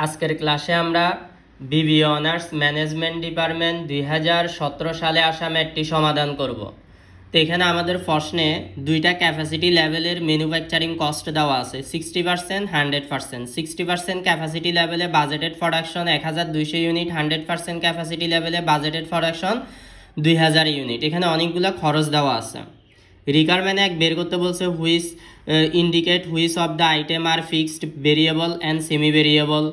আজকের ক্লাসে আমরা বিবিএ অনার্স ম্যানেজমেন্ট ডিপার্টমেন্ট 2017 সালে আসা ম্যাথটি সমাধান করব। তো এখানে আমাদের প্রশ্নে দুইটা ক্যাপাসিটি লেভেলের ম্যানুফ্যাকচারিং কস্ট দেওয়া আছে 60%, 100%। 60% ক্যাপাসিটি লেভেলে বাজেটেড প্রোডাকশন 1200 ইউনিট, 100% ক্যাপাসিটি লেভেলে বাজেটেড প্রোডাকশন 2000 ইউনিট। এখানে অনেকগুলো খরচ দেওয়া আছে। রিকোয়ারমেন্ট এক বের করতে বলছে which indicate which of the item are fixed variable and semi variable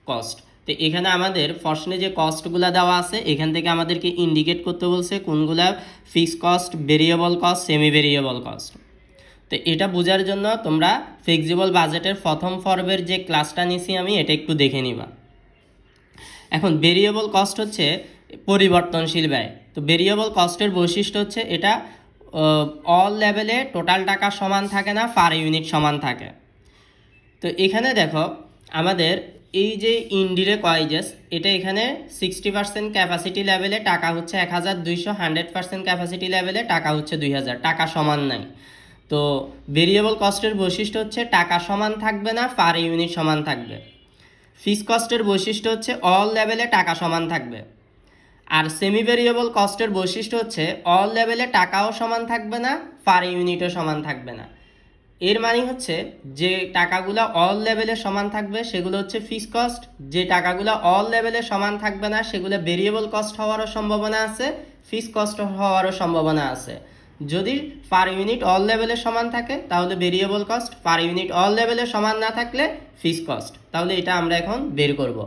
cost. তো এখানে আমাদের প্রশ্নে যে কস্টগুলো দেওয়া আছে এখান থেকে আমাদেরকে ইন্ডিকেট করতে বলছে কোনগুলা fixed cost, variable cost, semi variable cost. তো এটা বোঝার জন্য তোমরা ফ্লেক্সিবল বাজেটের প্রথম পর্বের যে ক্লাসটা নিছি আমি এটা একটু দেখে নিবা। এখন ভেরিয়েবল কস্ট হচ্ছে পরিবর্তনশীল ব্যয়। তো ভেরিয়েবল কস্টের বৈশিষ্ট্য হচ্ছে এটা অল লেভেলে টোটাল টাকা সমান থাকে না, পার ইউনিট সমান থাকে। তো এখানে দেখো আমাদের এই যে ইনডিরেক্ট ওয়াইজেস এটা এখানে 60% ক্যাপাসিটি লেভেলে টাকা হচ্ছে 1200, 100% ক্যাপাসিটি লেভেলে টাকা হচ্ছে 2000, টাকা সমান নাই। তো ভেরিয়েবল কস্টের বৈশিষ্ট্য হচ্ছে টাকা সমান থাকবে না, পার ইউনিট সমান থাকবে। ফিক্সড কস্টের বৈশিষ্ট্য হচ্ছে অল লেভেলে টাকা সমান থাকবে। আর সেমি ভেরিয়েবল কস্টের বৈশিষ্ট্য হচ্ছে অল লেভেলে টাকাও সমান থাকবে না, পার ইউনিটও সমান থাকবে না। এর মানে হচ্ছে যে টাকাগুলো অল লেভেলে সমান থাকবে সেগুলো হচ্ছে ফিক্সড কস্ট, যে টাকাগুলো অল লেভেলে সমান থাকবে না সেগুলো ভেরিয়েবল কস্ট হওয়ারও সম্ভাবনা আছে, ফিক্সড কস্ট হওয়ারও সম্ভাবনা আছে। যদি পার ইউনিট অল লেভেলে সমান থাকে তাহলে variable cost, per unit all লেভেলে সমান না থাকলে ফিক্সড কস্ট। তাহলে এটা আমরা এখন বের করব।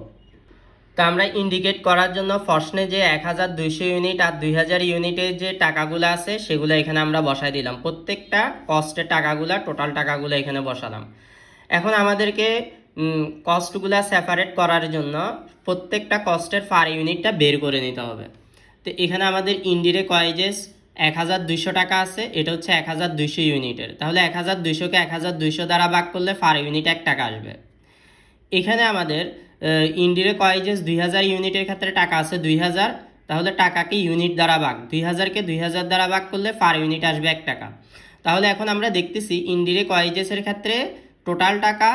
তা আমরা ইন্ডিকেট করার জন্য প্রশ্নে যে 1200 ইউনিট আর 2000 ইউনিটের যে টাকাগুলো আছে সেগুলো এখানে আমরা বসাই দিলাম। প্রত্যেকটা কস্টের টাকাগুলো, টোটাল টাকাগুলো এখানে বসালাম। এখন আমাদেরকে কস্টগুলো সেপারেট করার জন্য প্রত্যেকটা কস্টের পার ইউনিটটা বের করে নিতে হবে। তো এখানে আমাদের ইনডিরেক্ট ওয়াইজেস 1200 টাকা আছে, এটা হচ্ছে 1200 ইউনিটের। তাহলে 1200কে 1200 দ্বারা ভাগ করলে পার ইউনিট 1 টাকা আসবে। এখানে আমাদের ইনডিরেক্ট ওয়াইজেস 2000 ইউনিটের ক্ষেত্রে টাকা আছে 2000, তাহলে টাকাকে ইউনিট দ্বারা ভাগ, 2000কে 2000 দ্বারা ভাগ করলে পার ইউনিট আসবে 1 টাকা। তাহলে এখন আমরা দেখতেছি ইনডিরেক্ট ওয়াইজেসের ক্ষেত্রে টোটাল টাকা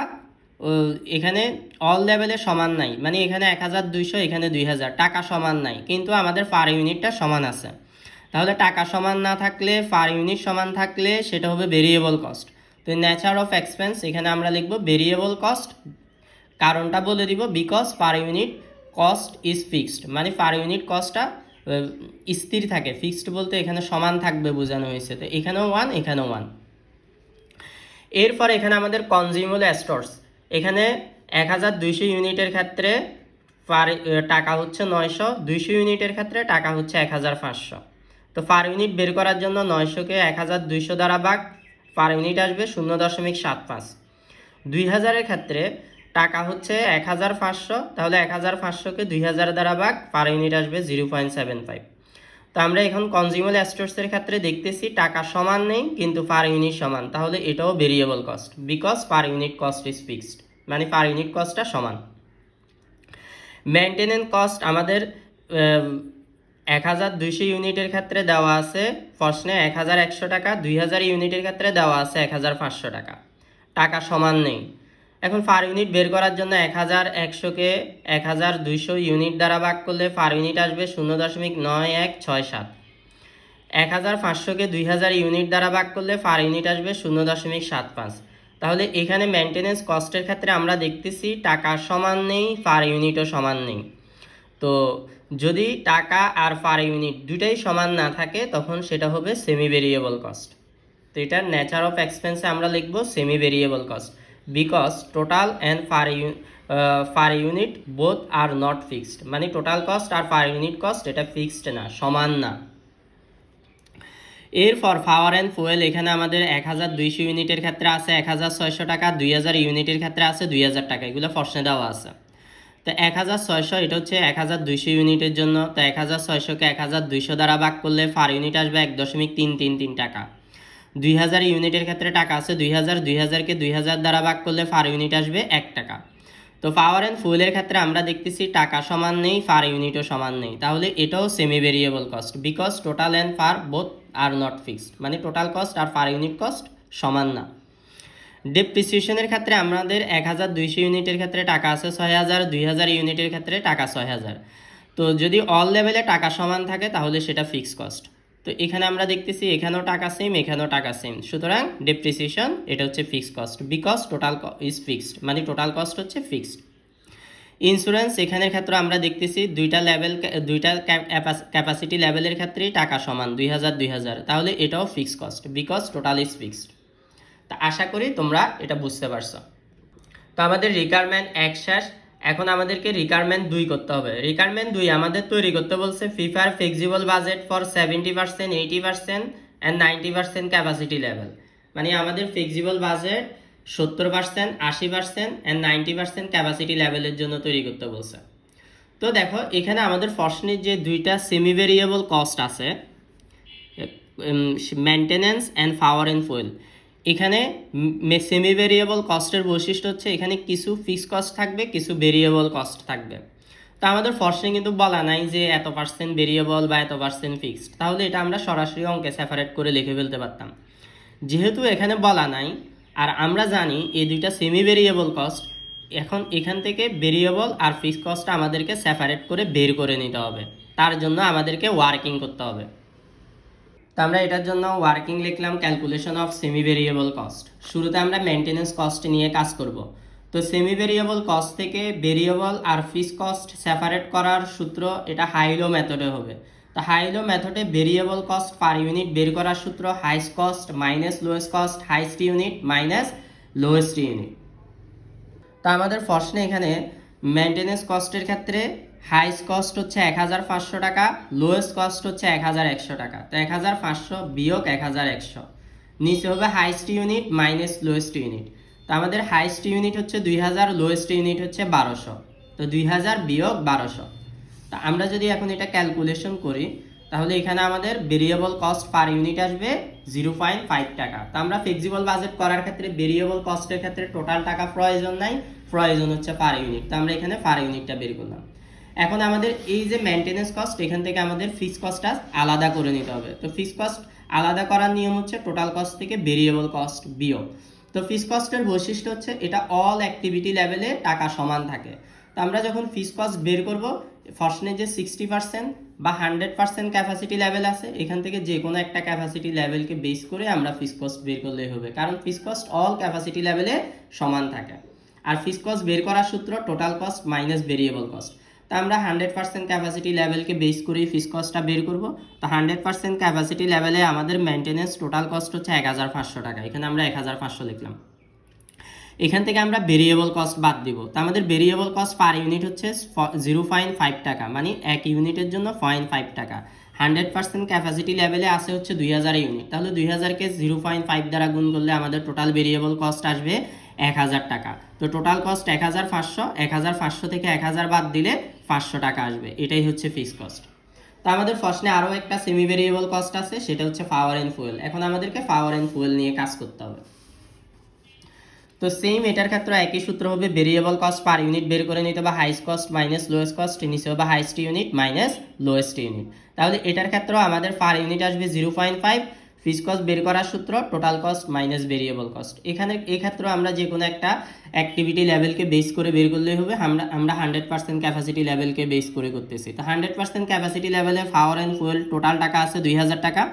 এখানে অল লেভেলে সমান নাই, মানে এখানে 1200, এখানে 2000, টাকা সমান নাই, কিন্তু আমাদের পার ইউনিটটা সমান আছে। তাহলে টাকা সমান না থাকলে, পার ইউনিট সমান থাকলে সেটা হবে ভেরিয়েবল কস্ট। তো নেচার অফ এক্সপেন্স এখানে আমরা লিখব ভেরিয়েবল কস্ট। কারণটা বলে দিব, because per unit cost is fixed, মানে পার ইউনিট কস্টটা স্থির থাকে। ফিক্সড বলতে এখানে সমান থাকবে বোঝানো হয়েছে। তো এখানেও 1, এখানেও 1। এরপর এখানে আমাদের কনজিউমেবল স্টোরস, এখানে 1200 ইউনিটের ক্ষেত্রে টাকা হচ্ছে 900, 200 ইউনিটের ক্ষেত্রে টাকা হচ্ছে 1500। তো পার ইউনিট বের করার জন্য 900কে 1200 দ্বারা ভাগ, পার ইউনিট আসবে 0.75। 2000-এর ক্ষেত্রে টাকা হচ্ছে 1500, তাহলে 1500কে 2000 দ্বারা ভাগ, পার ইউনিট আসবে 0.75। তো আমরা এখন কনজিউমেবল স্টোরসের ক্ষেত্রে দেখতেছি টাকা সমান নেই কিন্তু পার ইউনিট সমান, তাহলে এটাও variable cost, because per unit cost is fixed, মানে পার ইউনিট কস্টটা সমান। মেনটেনেন্স কস্ট আমাদের 1200 ইউনিটের ক্ষেত্রে দেওয়া আছে প্রশ্নে 1100 টাকা, 2000 ইউনিটের ক্ষেত্রে দেওয়া আছে 1500 টাকা, টাকা সমান নেই। এখন পার ইউনিট বের করার জন্য 1100কে 1200 ইউনিট দ্বারা ভাগ করলে পার ইউনিট আসবে 0.9167। 1500কে 2000 ইউনিট দ্বারা ভাগ করলে পার ইউনিট আসবে 0.75। তাহলে এখানে মেনটেনেন্স কস্টের ক্ষেত্রে আমরা দেখতেছি টাকা সমান নেই, পার ইউনিটও সমান নেই। তো যদি টাকা আর পার ইউনিট দুটাই সমান না থাকে তখন সেটা হবে সেমি ভেরিয়েবল কস্ট। তো এটার নেচার অফ এক্সপেন্সে আমরা লিখব semi variable cost, because total and per unit both are not fixed, মানে টোটাল কস্ট আর পার ইউনিট কস্ট এটা ফিক্সড না, সমান না। এরপর পাওয়ার অ্যান্ড ফুয়েল, এখানে আমাদের 1200 ইউনিটের ক্ষেত্রে আছে 1600 টাকা, 2000 ইউনিটের ক্ষেত্রে আছে 2000 টাকা, এগুলো প্রশ্নে দেওয়া আছে। তো 1600 এটা হচ্ছে 1200 ইউনিটের জন্য। তো 1600কে 1200 দ্বারা ভাগ করলে পার ইউনিট আসবে 1.333 টাকা। 2000 ইউনিটের ক্ষেত্রে টাকা আছে 2000, 2000কে 2000 দ্বারা ভাগ করলে পার ইউনিট আসবে 1 টাকা। তো পাওয়ার অ্যান্ড ফুয়েলের ক্ষেত্রে আমরা দেখতেছি টাকা সমান নেই, পার ইউনিটও সমান নেই, তাহলে এটাও semi variable cost, because total and per both are not fixed, মানে টোটাল কস্ট আর পার ইউনিট কস্ট সমান না। ডেপ্রিসিয়েশনের ক্ষেত্রে আমাদের 1200 ইউনিটের ক্ষেত্রে টাকা আছে 6000, 2000 ইউনিটের ক্ষেত্রে টাকা 6000। তো যদি অল লেভেলে টাকা সমান থাকে তাহলে সেটা ফিক্স কস্ট। তো এখানে আমরা দেখতেছি এখানেও টাকা সেম, এখানেও টাকা সেম, সুতরাং ডেপ্রিসিয়েশন এটা হচ্ছে fixed cost, because total is fixed, মানে টোটাল কস্ট হচ্ছে ফিক্সড। ইন্স্যুরেন্স এখানের ক্ষেত্রে আমরা দেখতেছি দুইটা ক্যাপাসিটি লেভেলের ক্ষেত্রেই টাকা সমান 2000 2000, তাহলে এটাও fixed cost, because total is fixed. তা আশা করি তোমরা এটা বুঝতে পারছো। তো আমাদের রিকোয়ারমেন্ট 1 শেষ। এখন আমাদেরকে রিকোয়ারমেন্ট 2 করতে হবে। রিকোয়ারমেন্ট 2 আমাদের তৈরি করতে বলছে prefer flexible budget for 70%, 80% and 90% capacity level, মানে আমাদের ফ্লেক্সিবল বাজেট 70%, 80% অ্যান্ড 90% ক্যাপাসিটি লেভেলের জন্য তৈরি করতে বলছে। তো দেখো এখানে আমাদের প্রশ্নের যে দুইটা সেমি ভেরিয়েবল কস্ট আছে, maintenance and power and fuel, এখানে সেমি ভেরিয়েবল কস্টের বৈশিষ্ট্য হচ্ছে এখানে কিছু ফিক্সড কস্ট থাকবে, কিছু ভেরিয়েবল কস্ট থাকবে। তো আমাদের প্রশ্নে কিন্তু বলা নাই যে এত পার্সেন্ট ভেরিয়েবল বা এত পার্সেন্ট ফিক্সড, তাহলে এটা আমরা সরাসরি অঙ্কে সেপারেট করে লিখে ফেলতে পারতাম। যেহেতু এখানে বলা নাই আর আমরা জানি এই দুইটা সেমি ভেরিয়েবল কস্ট, এখন এখান থেকে ভেরিয়েবল আর ফিক্সড কস্টটা আমাদেরকে সেপারেট করে বের করে নিতে হবে, তার জন্য আমাদেরকে ওয়ার্কিং করতে হবে। তো আমরা এটার জন্য ওয়ার্কিং লিখলাম calculation of semi variable cost. শুরুতে আমরা মেনটেন্যান্স কস্ট নিয়ে কাজ করব। তো সেমি ভেরিয়েবল কস্ট থেকে ভেরিয়েবল আর ফিক্সড কস্ট সেপারেট করার সূত্র এটা হাই লো মেথডে হবে। তো হাই লো মেথডে ভেরিয়েবল কস্ট পার ইউনিট বের করার সূত্র highest cost minus lowest cost highest unit minus lowest unit. তো আমাদের প্রশ্নে এখানে মেনটেন্যান্স কস্টের ক্ষেত্রে হাইস্ট কস্ট হচ্ছে 1500 টাকা, লোয়েস্ট কস্ট হচ্ছে 1100 টাকা। তো 1500 বিয়োগ 1100, নিচে হবে highest unit minus lowest unit. তো আমাদের হাইস্ট ইউনিট হচ্ছে 2000, লোয়েস্ট ইউনিট হচ্ছে 1200। তো 2000 বিয়োগ 1200। তো আমরা যদি এখন এটা ক্যালকুলেশন করি তাহলে এখানে আমাদের ভেরিয়েবল কস্ট পার ইউনিট আসবে 0.5 টাকা। তো আমরা ফ্লেক্সিবল বাজেট করার ক্ষেত্রে ভেরিয়েবল কস্টের ক্ষেত্রে টোটাল টাকা প্রয়োজন নাই, প্রয়োজন হচ্ছে পার ইউনিট। তো আমরা এখানে পার ইউনিটটা বের করলাম। এখন আমাদের এই যে মেনটেন্যান্স কস্ট, এখান থেকে আমাদের ফিক্সড কস্টটা আলাদা করে নিতে হবে। তো ফিক্সড কস্ট আলাদা করার নিয়ম হচ্ছে টোটাল কস্ট থেকে ভেরিয়েবল কস্ট বিয়োগ। তো ফিক্সড কস্টের বৈশিষ্ট্য হচ্ছে এটা অল অ্যাক্টিভিটি লেভেলে টাকা সমান থাকে। তো আমরা যখন ফিক্সড কস্ট বের করব, ফার্স্টে যে 60% বা 100% ক্যাপাসিটি লেভেল আছে, এখান থেকে যে কোনো একটা ক্যাপাসিটি লেভেলকে বেস করে আমরা ফিক্সড কস্ট বের করলেই হবে, কারণ ফিক্সড কস্ট অল ক্যাপাসিটি লেভেলে সমান থাকে। আর ফিক্সড কস্ট বের করার সূত্র total cost minus variable cost. তো আমরা 100% ক্যাপাসিটি লেভেলকে বেস করেই ফিক্সড কস্টটা বের করব। তো 100% ক্যাপাসিটি লেভেলে আমাদের মেনটেন্যান্স টোটাল কস্ট হচ্ছে 1500 টাকা, এখানে আমরা 1500 লিখলাম। এখান থেকে আমরা ভেরিয়েবল কস্ট বাদ দিব। তো আমাদের ভেরিয়েবল কস্ট পার ইউনিট হচ্ছে 0.5 টাকা, মানে এক ইউনিটের জন্য 0.5 টাকা। 100% ক্যাপাসিটি লেভেলে আসে হচ্ছে 2000 ইউনিট, তাহলে 2000কে 0.5 দ্বারা গুণ করলে আমাদের টোটাল ভেরিয়েবল কস্ট আসবে 1000 টাকা। তো টোটাল কস্ট 1500, 1500 থেকে 1000 বাদ দিলে 500 টাকা আসবে, এটাই হচ্ছে ফিক্সড কস্ট। তো আমাদের প্রশ্নে আরও একটা সেমি ভেরিয়েবল কস্ট আছে, সেটা হচ্ছে পাওয়ার অ্যান্ড ফুয়েল। এখন আমাদেরকে পাওয়ার অ্যান্ড ফুয়েল নিয়ে কাজ করতে হবে। তো সেম এটার ক্ষেত্রে একই সূত্র হবে, ভেরিয়েবল কস্ট পার ইউনিট বের করে নিতে হবে highest cost minus lowest cost, নিচে হবে highest unit minus lowest unit. তাহলে এটার ক্ষেত্রেও আমাদের পার ইউনিট আসবে 0.5, ফিক্সড কস্ট বের করার সূত্র total cost minus variable cost. এখানে এই ক্ষেত্রে আমরা যে কোনো একটা অ্যাক্টিভিটি লেভেলকে বেস করে বের করলেই হবে। আমরা 100% ক্যাপাসিটি লেভেলকে বেস করে করতেছি। তো 100% ক্যাপাসিটি লেভেলে পাওয়ার অ্যান্ড ফুয়েল টোটাল টাকা আছে 2000 টাকা,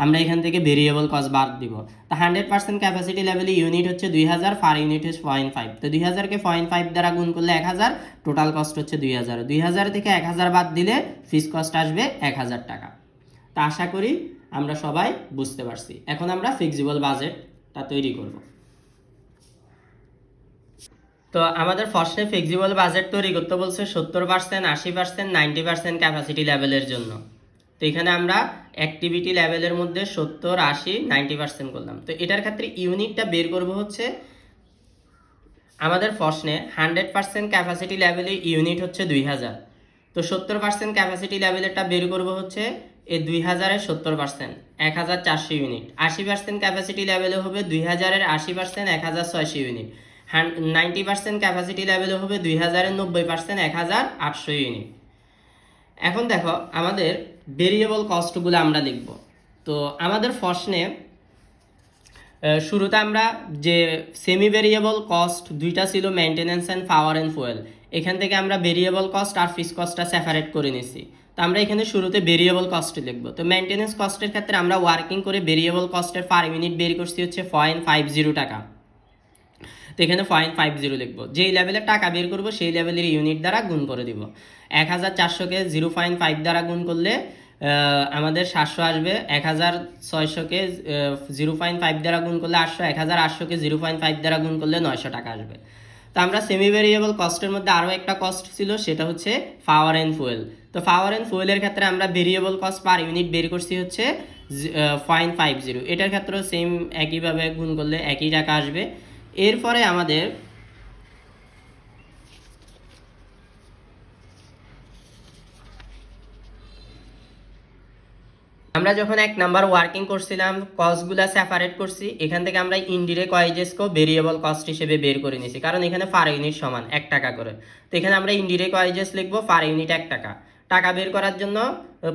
আমরা এখান থেকে ভেরিয়েবল কস্ট বাদ দিব। তো 100% ক্যাপাসিটি লেভেলে ইউনিট হচ্ছে 2000, পার ইউনিট হচ্ছে 0.5। তো 2000কে 0.5 দ্বারা গুণ করলে 1000, টোটাল কস্ট হচ্ছে 2000। 2000 থেকে 1000 বাদ দিলে ফিক্সড কস্ট আসবে 1000 টাকা। তা আশা করি আমরা সবাই বুঝতে পারছি। এখন আমরা ফ্লেক্সিবল বাজেটটা তৈরি করব। তো আমাদের ফার্স্টে ফ্লেক্সিবল বাজেট তৈরি করতে বলছে 70%, 80%, 90% ক্যাপাসিটি লেভেলের জন্য। তো এখানে আমরা অ্যাক্টিভিটি লেভেলের মধ্যে 70, 80, 90% করলাম। তো এটার ক্ষেত্রে ইউনিটটা বের করব হচ্ছে আমাদের প্রশ্নে 100% ক্যাপাসিটি লেভেলে ইউনিট হচ্ছে 2000। তো 70% ক্যাপাসিটি লেভেলেরটা বের করব হচ্ছে এই 2000-এর 70%, 1400 ইউনিট। 80% ক্যাপাসিটি লেভেলে হবে 2000-এর 80%, 1600 ইউনিট। 90% ক্যাপাসিটি লেভেলে হবে 2000-এর 90%, 1800 ইউনিট। এখন দেখো আমাদের ভেরিয়েবল কস্টগুলো আমরা লিখব। তো আমাদের প্রশ্নে শুরুতে আমরা যে সেমি ভেরিয়েবল কস্ট দুইটা ছিল, maintenance and power and fuel, এখান থেকে আমরা ভেরিয়েবল কস্ট আর ফিক্স কস্টটা সেপারেট করে নিছি। তো আমরা এখানে শুরুতে ভেরিয়েবল কস্ট লিখবো। তো মেনটেন্যান্স কস্টের ক্ষেত্রে আমরা ওয়ার্কিং করে ভেরিয়েবল কস্টের পার ইউনিট বের করছি হচ্ছে 0.50 টাকা। তো এখানে 0.50 লিখবো। যেই লেভেলের টাকা বের করবো সেই লেভেলের ইউনিট দ্বারা গুণ করে দিব। 1400কে 0.5 দ্বারা গুণ করলে আমাদের 700 আসবে। 1600কে 0.5 দ্বারা গুণ করলে 800, 1800কে 0.5 দ্বারা গুণ করলে 900 টাকা আসবে। তো আমরা সেমি ভেরিয়েবল কস্টের মধ্যে আরও একটা কস্ট ছিল, সেটা হচ্ছে পাওয়ার অ্যান্ড ফুয়েল। তো পাওয়ার অ্যান্ড ফুয়েলের ক্ষেত্রে আমরা ভেরিয়েবল কস্ট পার ইউনিট বের করছি হচ্ছে 0.50। এটার ক্ষেত্রেও সেম একইভাবে গুণ করলে একই টাকা আসবে। এরপরে আমাদের আমরা যখন 1 নাম্বার ওয়ার্কিং করছিলাম, কস্টগুলো সেপারেট করছি, এখান থেকে আমরা ইনডিরেক্ট ওয়াইজেসকেও ভেরিয়েবল কস্ট হিসেবে বের করে নিছি, কারণ এখানে পার ইউনিট সমান 1 টাকা করে। তো এখানে আমরা ইনডিরেক্ট ওয়াইজেস লিখবো পার ইউনিট 1 টাকা। টাকা বের করার জন্য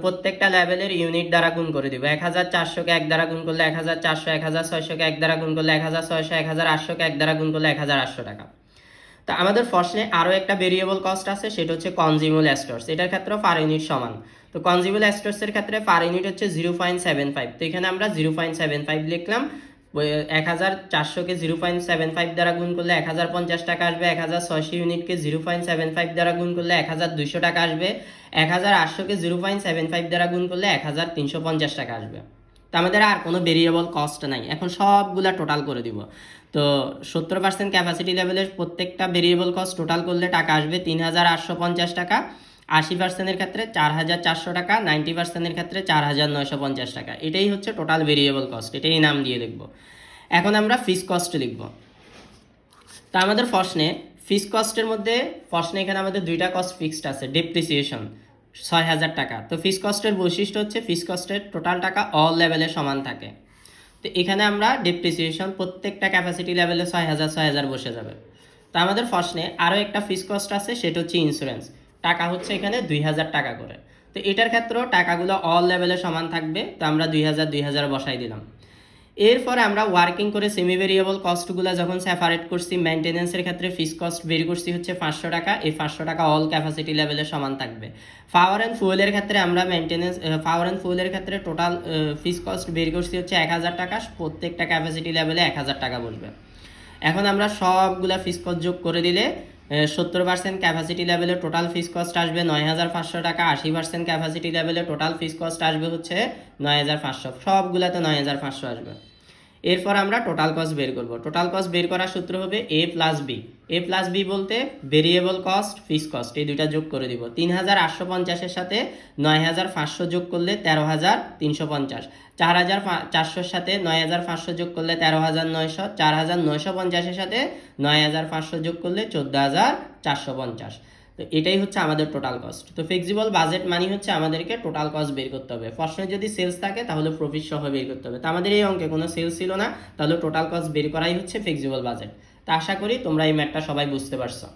প্রত্যেকটা লেভেলের ইউনিট দ্বারা গুণ করে দিব। 1400কে 1 দ্বারা গুণ করলে 1400, 1600কে 1 দ্বারা গুণ করলে 1600, 1800কে 1 দ্বারা গুণ করলে 1800 টাকা। তো আমাদের প্রশ্নে আরও একটা ভেরিয়েবল কস্ট আছে, সেটা হচ্ছে কনজিউমেবল স্টোরস। এটার ক্ষেত্রেও পার ইউনিট সমান। তো কনজিউমেবল স্টোরসের ক্ষেত্রে পার ইউনিট হচ্ছে 0.75। তো এখানে আমরা 0.75 লিখলাম। 1400কে 0.75 দ্বারা গুণ করলে 1050 টাকা আসবে। 1600 ইউনিটকে 0.75 দ্বারা গুণ করলে 1200 টাকা আসবে। 1800কে 0.75 দ্বারা গুণ করলে 1350 টাকা আসবে। তো আমাদের আর কোনো ভেরিয়েবল কস্ট নাই। এখন সবগুলা টোটাল করে দিব। তো 70% ক্যাপাসিটি লেভেলের প্রত্যেকটা ভেরিয়েবল কস্ট টোটাল করলে টাকা আসবে 3850 টাকা। 80%-এর ক্ষেত্রে 4400 টাকা, 90%-এর ক্ষেত্রে 4950 টাকা। এটাই হচ্ছে টোটাল ভেরিয়েবল কস্ট, এটাই নাম দিয়ে লিখব। এখন আমরা ফিক্স কস্ট লিখব। তো আমাদের প্রশ্নে ফিক্স কস্টের মধ্যে এখানে আমাদের দুইটা কস্ট ফিক্সড আছে। ডেপ্রিসিয়েশন 6000 টাকা। তো ফিক্স কস্টের বৈশিষ্ট্য হচ্ছে ফিক্স কস্টের টোটাল টাকা অল লেভেলে সমান থাকে। তো এখানে আমরা ডেপ্রিসিয়েশন প্রত্যেকটা ক্যাপাসিটি লেভেলে 6000 বসে যাবে। তো আমাদের প্রশ্নে আরও একটা ফিক্স কস্ট আছে, সেটা হচ্ছে ইন্স্যুরেন্স। টাকা হচ্ছে এখানে 2000 টাকা করে। তো এটার ক্ষেত্রেও টাকাগুলো অল লেভেলে সমান থাকবে। তো আমরা 2000 বসাই দিলাম। এরপরে আমরা ওয়ার্কিং করে সেমি ভেরিয়েবল কস্টগুলো যখন সেপারেট করছি, মেনটেন্যান্সের ক্ষেত্রে ফিক্স কস্ট বের করছি হচ্ছে 500 টাকা। এই 500 টাকা অল ক্যাপাসিটি লেভেলে সমান থাকবে। পাওয়ার অ্যান্ড ফুয়েলের ক্ষেত্রে আমরা পাওয়ার অ্যান্ড ফুয়েলের ক্ষেত্রে টোটাল ফিক্স কস্ট বের করছি হচ্ছে 1000 টাকা। প্রত্যেকটা ক্যাপাসিটি লেভেলে 1000 টাকা বসবে। এখন আমরা সবগুলা ফিক্স কস্ট যোগ করে দিলে 70% ক্যাপাসিটি লেভেলে টোটাল ফিক্স কস্ট আসবে 9500 টাকা। 80% ক্যাপাসিটি লেভেলে টোটাল ফিক্স কস্ট আসবে হচ্ছে 9500। সবগুলাতে 9500 আসবে। এরপর আমরা টোটাল কস্ট বের করব। টোটাল কস্ট বের করার সূত্র হবে এ প্লাস বি। এ প্লাস বি বলতে ভেরিয়েবল কস্ট, ফিক্স কস্ট, এই দুইটা যোগ করে দিব। 3850-এর সাথে 9500 যোগ করলে 13350। 4400-এর সাথে 9500 যোগ করলে 13900। 4950-এর সাথে 9500 যোগ করলে 14450। তো এটাই হচ্ছে আমাদের টোটাল কস্ট। তো ফ্লেক্সিবল বাজেট মানে হচ্ছে আমাদেরকে টোটাল কস্ট বের করতে হবে। প্রশ্নে যদি সেলস থাকে তাহলে প্রফিট সহ বের করতে হবে। তো আমাদের এই অঙ্কে কোনো সেলস ছিল না, তাহলে টোটাল কস্ট বের করাই হচ্ছে ফ্লেক্সিবল বাজেট। তো আশা করি তোমরা এই ম্যাথটা সবাই বুঝতে পারছো।